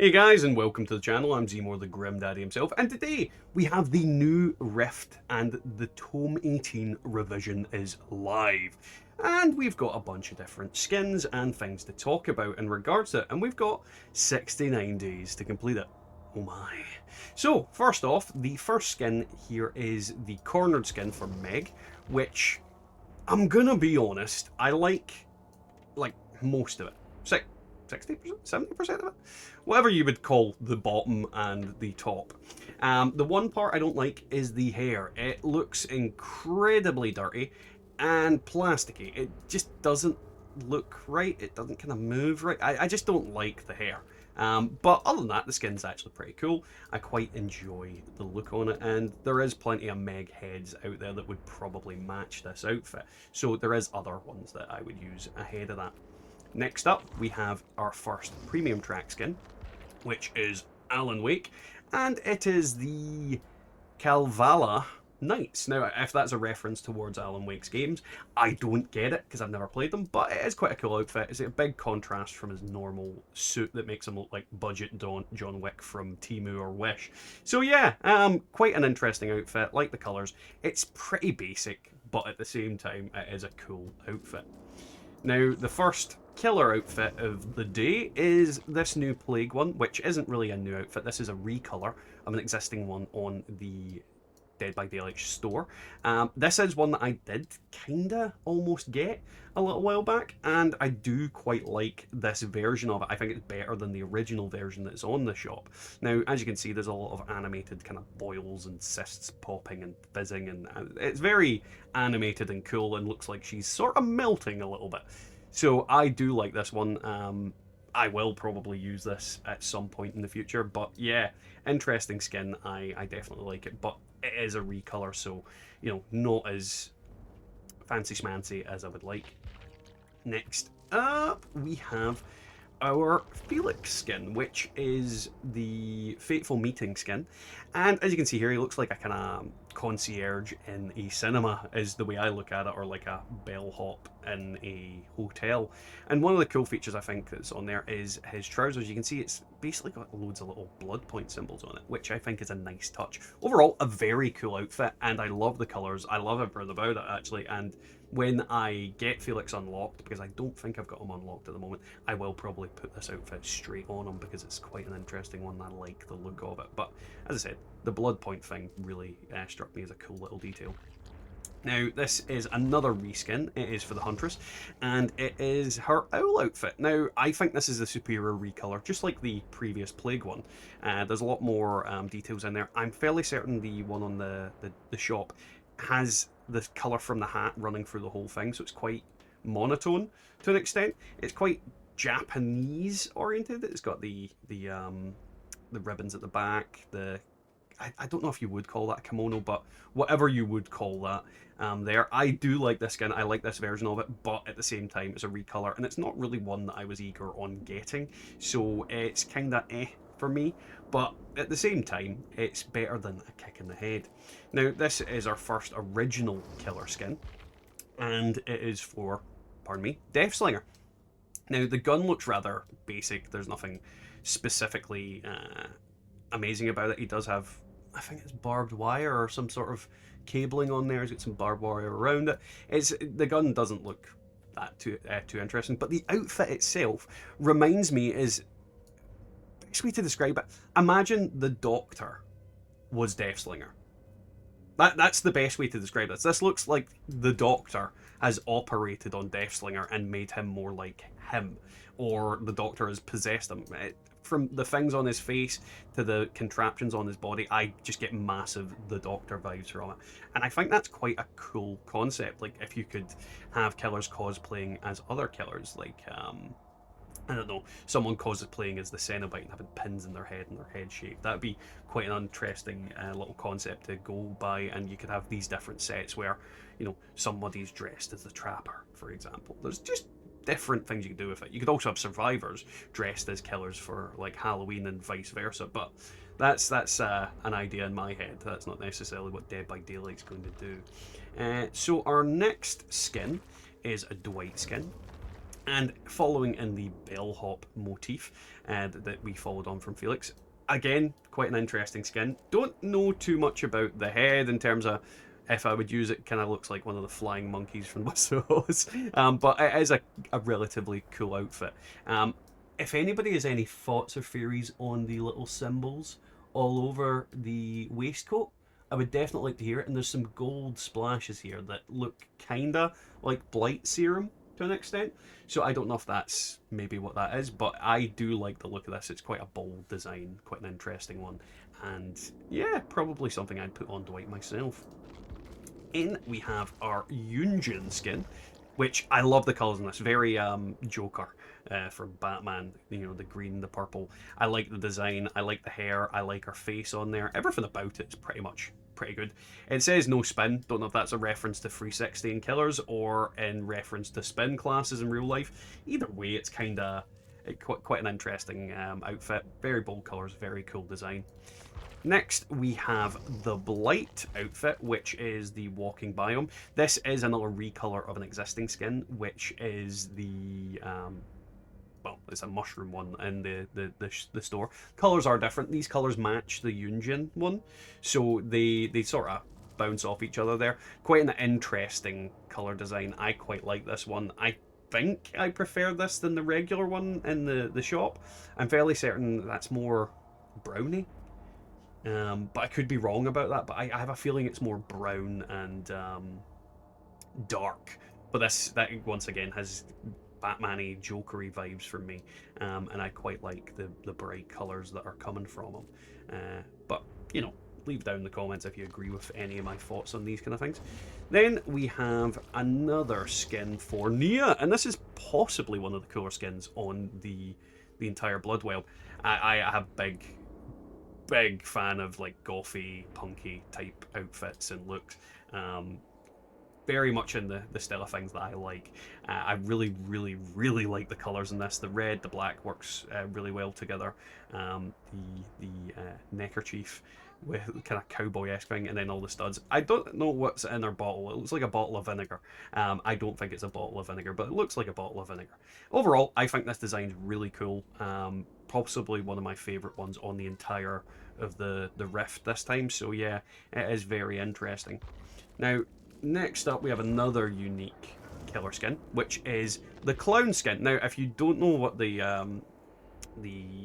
Hey guys, and welcome to the channel. I'm Zmore, the Grim Daddy himself, and today we have the new Rift, and the Tome 18 revision is live. And we've got a bunch of different skins and things to talk about in regards to it, and we've got 69 days to complete it. Oh my. So, first off, the first skin here is the cornered skin for Meg, which, I'm gonna be honest, I like most of it. 60%, 70% of it? Whatever you would call the bottom and the top. The one part I don't like is the hair. It looks incredibly dirty and plasticky. It just doesn't look right. It doesn't kind of move right. I just don't like the hair. But other than that, the skin's actually pretty cool. I quite enjoy the look on it, and there is plenty of Meg heads out there that would probably match this outfit. So there is other ones that I would use ahead of that. Next up, we have our first premium track skin, which is Alan Wake, and it is the Kalevala Knights. Now, if that's a reference towards Alan Wake's games, I don't get it because I've never played them, but it is quite a cool outfit. It's a big contrast from his normal suit that makes him look like budget John Wick from Temu or Wish. So yeah, quite an interesting outfit. Like the colours. It's pretty basic, but at the same time, it is a cool outfit. Now, the first killer outfit of the day is this new Plague one, which isn't really a new outfit. This is a recolor of an existing one on the Dead by Daylight store. This is one that I did kinda almost get a little while back, and I do quite like this version of it. I think it's better than the original version that's on the shop. Now, as you can see, there's a lot of animated kind of boils and cysts popping and fizzing, and it's very animated and cool and looks like she's sort of melting a little bit. So I do like this one. I will probably use this at some point in the future, but yeah, interesting skin. I definitely like it, but it is a recolor, so not as fancy schmancy as I would like. Next up, we have our Felix skin, which is the Fateful Meeting skin. And as you can see here, he looks like a kind of concierge in a cinema, is the way I look at it, or like a bellhop in a hotel. And one of the cool features I think that's on there is his trousers. You can see it's basically got loads of little blood point symbols on it, which I think is a nice touch. Overall, a very cool outfit, and I love the colours. I love everything about it, actually, and when I get Felix unlocked, because I don't think I've got him unlocked at the moment, I will probably put this outfit straight on him because it's quite an interesting one. I like the look of it. But as I said, the blood point thing really struck me as a cool little detail. Now, this is another reskin. It is for the Huntress, and it is her owl outfit. Now, I think this is the superior recolor, just like the previous Plague one. There's a lot more details in there. I'm fairly certain the one on the shop has the colour from the hat running through the whole thing, so it's quite monotone to an extent. It's quite Japanese oriented. It's got the ribbons at the back, I don't know if you would call that a kimono, but whatever you would call that, there. I do like this skin. I like this version of it, but at the same time, it's a recolor, and it's not really one that I was eager on getting, so it's kind of for me. But at the same time, it's better than a kick in the head. Now, this is our first original killer skin, and it is for, pardon me, Deathslinger. Now, the gun looks rather basic. There's nothing specifically amazing about it. He does have, I think it's barbed wire or some sort of cabling on there. He's got some barbed wire around it. The gun doesn't look that too interesting, but the outfit itself reminds me, is best way to describe it. Imagine the Doctor was Deathslinger. That's the best way to describe this. This looks like the Doctor has operated on Deathslinger and made him more like him, or the Doctor has possessed him. From the things on his face to the contraptions on his body, I just get massive the Doctor vibes from it. And I think that's quite a cool concept. Like, if you could have killers cosplaying as other killers, like I don't know, someone cosplaying as the Cenobite and having pins in their head and their head shape. That'd be quite an interesting little concept to go by, and you could have these different sets where, somebody's dressed as the Trapper, for example. There's just different things you could do with it. You could also have survivors dressed as killers for like Halloween and vice versa, but that's an idea in my head. That's not necessarily what Dead by Daylight's going to do. So our next skin is a Dwight skin. And following in the bellhop motif that we followed on from Felix, again, quite an interesting skin. Don't know too much about the head in terms of if I would use it. Kind of looks like one of the flying monkeys from Wizard of Oz. But it is a relatively cool outfit. If anybody has any thoughts or theories on the little symbols all over the waistcoat, I would definitely like to hear it. And there's some gold splashes here that look kinda like blight serum to an extent. So I don't know if that's maybe what that is, but I do like the look of this. It's quite a bold design, quite an interesting one. And yeah, probably something I'd put on Dwight myself. In we have our Yunjin skin, which I love the colours in this. Very Joker from Batman. You know, the green, the purple. I like the design. I like the hair. I like her face on there. Everything about it is pretty good. It says no spin. Don't know if that's a reference to 360 and Killers or in reference to spin classes in real life. Either way, it's kind of quite an interesting outfit. Very bold colours, very cool design. Next, we have the Blight outfit, which is the walking biome. This is another recolor of an existing skin, which is the well, it's a mushroom one in the store. Colors are different. These colors match the Yunjin one, so they sort of bounce off each other there. Quite an interesting color design. I quite like this one. I think I prefer this than the regular one in the shop. I'm fairly certain that's more browny. But I could be wrong about that. But I have a feeling it's more brown and dark. But that once again has Batman-y, Jokery vibes from me, and I quite like the bright colours that are coming from them. But you know, leave down in the comments if you agree with any of my thoughts on these kind of things. Then we have another skin for Nia, and this is possibly one of the cooler skins on the entire Bloodwell. I have big fan of like gothy, punky type outfits and looks. Very much in the style of things that I like. I really like the colours in this. The red, the black works really well together. The neckerchief with kind of cowboy-esque thing, and then all the studs. I don't know what's in our bottle. It looks like a bottle of vinegar. I don't think it's a bottle of vinegar, but it looks like a bottle of vinegar. Overall, I think this design's really cool. Possibly one of my favourite ones on the entire of the Rift this time. So yeah, it is very interesting. Now, next up, we have another unique killer skin, which is the clown skin. Now, if you don't know what the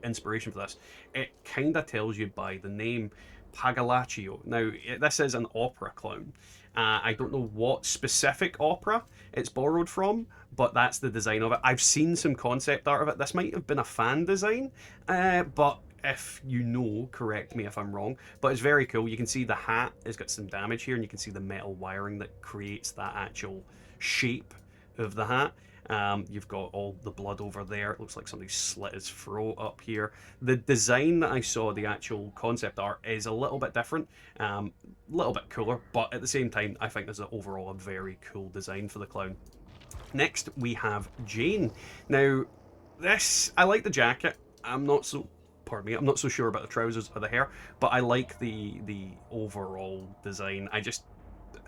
inspiration for this, it kind of tells you by the name Pagalaccio. Now, this is an opera clown. I don't know what specific opera it's borrowed from, but that's the design of it. I've seen some concept art of it. This might have been a fan design, but if you know, correct me if I'm wrong, but it's very cool. You can see the hat has got some damage here, and you can see the metal wiring that creates that actual shape of the hat. You've got all the blood over there. It looks like somebody slit his throat up here. The design that I saw, the actual concept art, is a little bit different, a little bit cooler, but at the same time, I think this is overall a very cool design for the clown. Next, we have Jane. Now, this, I like the jacket. I'm not so sure about the trousers or the hair, but I like the overall design.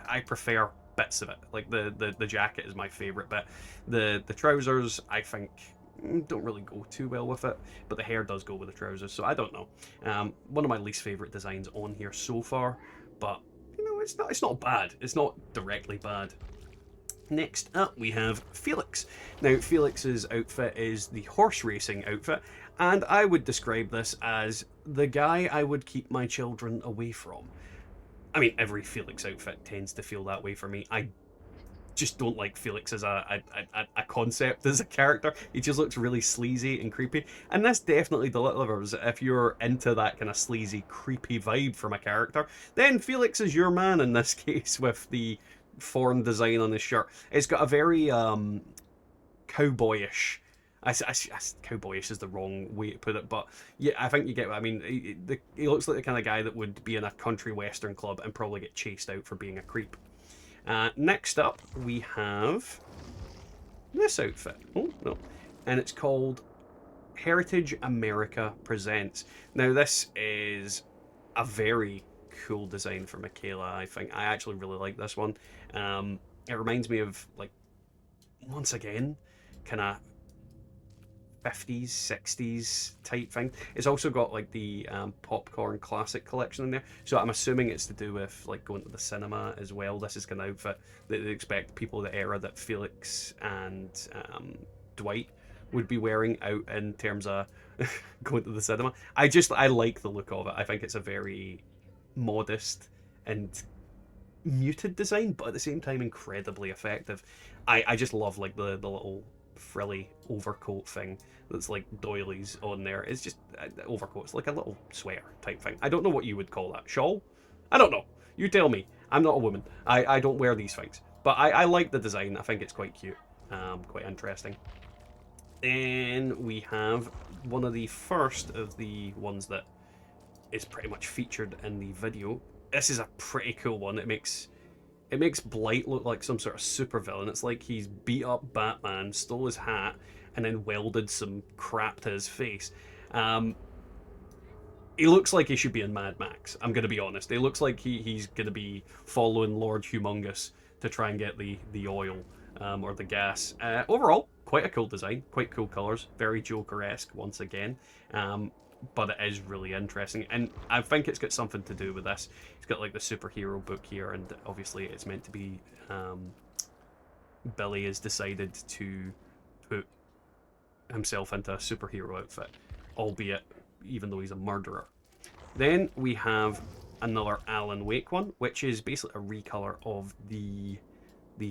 I prefer bits of it. Like the jacket is my favorite bit. The trousers, I think, don't really go too well with it, but the hair does go with the trousers, so I don't know. One of my least favorite designs on here so far, but you know, it's not bad. It's not directly bad. Next up, we have Felix. Now, Felix's outfit is the horse racing outfit, and I would describe this as the guy I would keep my children away from. I mean, every Felix outfit tends to feel that way for me. I just don't like Felix as a concept, as a character. He just looks really sleazy and creepy, and this definitely delivers. If you're into that kind of sleazy, creepy vibe from a character, then Felix is your man in this case with the foreign design on his shirt. It's got a very cowboyish. Cowboyish is the wrong way to put it, but yeah, I think you get what I mean. He looks like the kind of guy that would be in a country western club and probably get chased out for being a creep. Next up, we have this outfit. Oh, no. And it's called Heritage America Presents. Now, this is a very cool design for Michaela, I think. I actually really like this one. It reminds me of, like, once again, kind of 50s, 60s type thing. It's also got like the Popcorn Classic collection in there, so I'm assuming it's to do with like going to the cinema as well. This is kind of outfit that they expect people of the era that Felix and Dwight would be wearing out in terms of going to the cinema. I like the look of it. I think it's a very modest and muted design, but at the same time incredibly effective. I just love like the little frilly overcoat thing that's like doilies on there. It's just overcoat's like a little sweater type thing. I don't know what you would call that. Shawl? I don't know. You tell me. I'm not a woman. I don't wear these things. But I like the design. I think it's quite cute. Quite interesting. Then we have one of the first of the ones that is pretty much featured in the video. This is a pretty cool one. It makes Blight look like some sort of supervillain. It's like he's beat up Batman, stole his hat, and then welded some crap to his face. He looks like he should be in Mad Max. I'm going to be honest. He looks like he's going to be following Lord Humongous to try and get the oil or the gas. Overall, quite a cool design, quite cool colours, very Joker-esque once again. But it is really interesting, and I think it's got something to do with this. It's got like the superhero book here, and obviously it's meant to be Billy has decided to put himself into a superhero outfit, albeit even though he's a murderer. Then we have another Alan Wake one, which is basically a recolor of the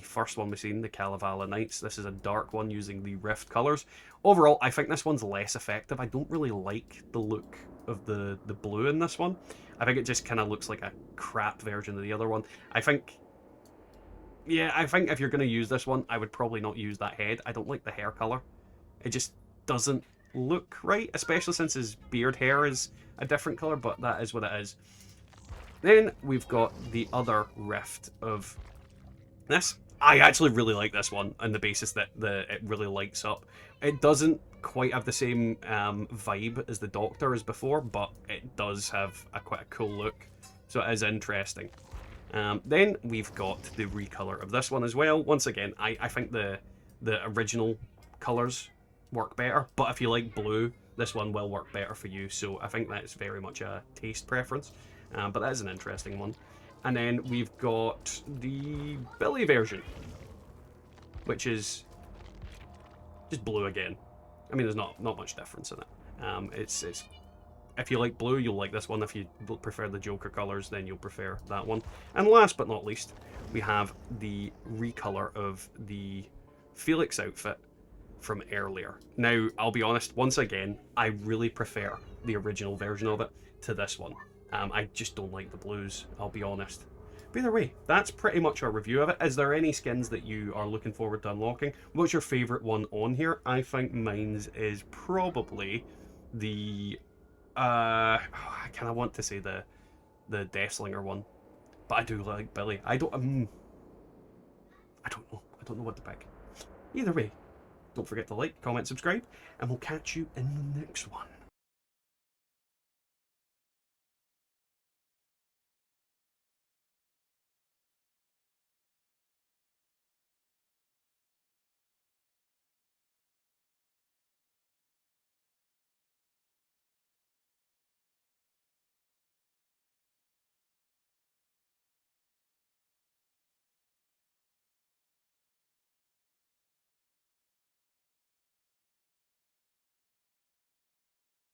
first one we've seen, the Kalevala Knights. This is a dark one using the Rift colours. Overall, I think this one's less effective. I don't really like the look of the blue in this one. I think it just kind of looks like a crap version of the other one. I think if you're going to use this one, I would probably not use that head. I don't like the hair colour. It just doesn't look right, especially since his beard hair is a different colour, but that is what it is. Then we've got the other Rift of this. I actually really like this one on the basis that it really lights up. It doesn't quite have the same vibe as the Doctor as before, but it does have quite a cool look, so it is interesting. Then we've got the recolor of this one as well. Once again, I think the original colours work better, but if you like blue, this one will work better for you, so I think that's very much a taste preference, but that is an interesting one. And then we've got the Billy version, which is just blue again. I mean, there's not much difference in it. It's if you like blue, you'll like this one. If you prefer the Joker colours, then you'll prefer that one. And last but not least, we have the recolor of the Felix outfit from earlier. Now, I'll be honest, once again, I really prefer the original version of it to this one. I just don't like the blues, I'll be honest. But either way, that's pretty much our review of it. Is there any skins that you are looking forward to unlocking? What's your favourite one on here? I think mine's is probably the... I kind of want to say the Deathslinger one. But I do like Billy. I don't know. I don't know what to pick. Either way, don't forget to like, comment, subscribe, and we'll catch you in the next one.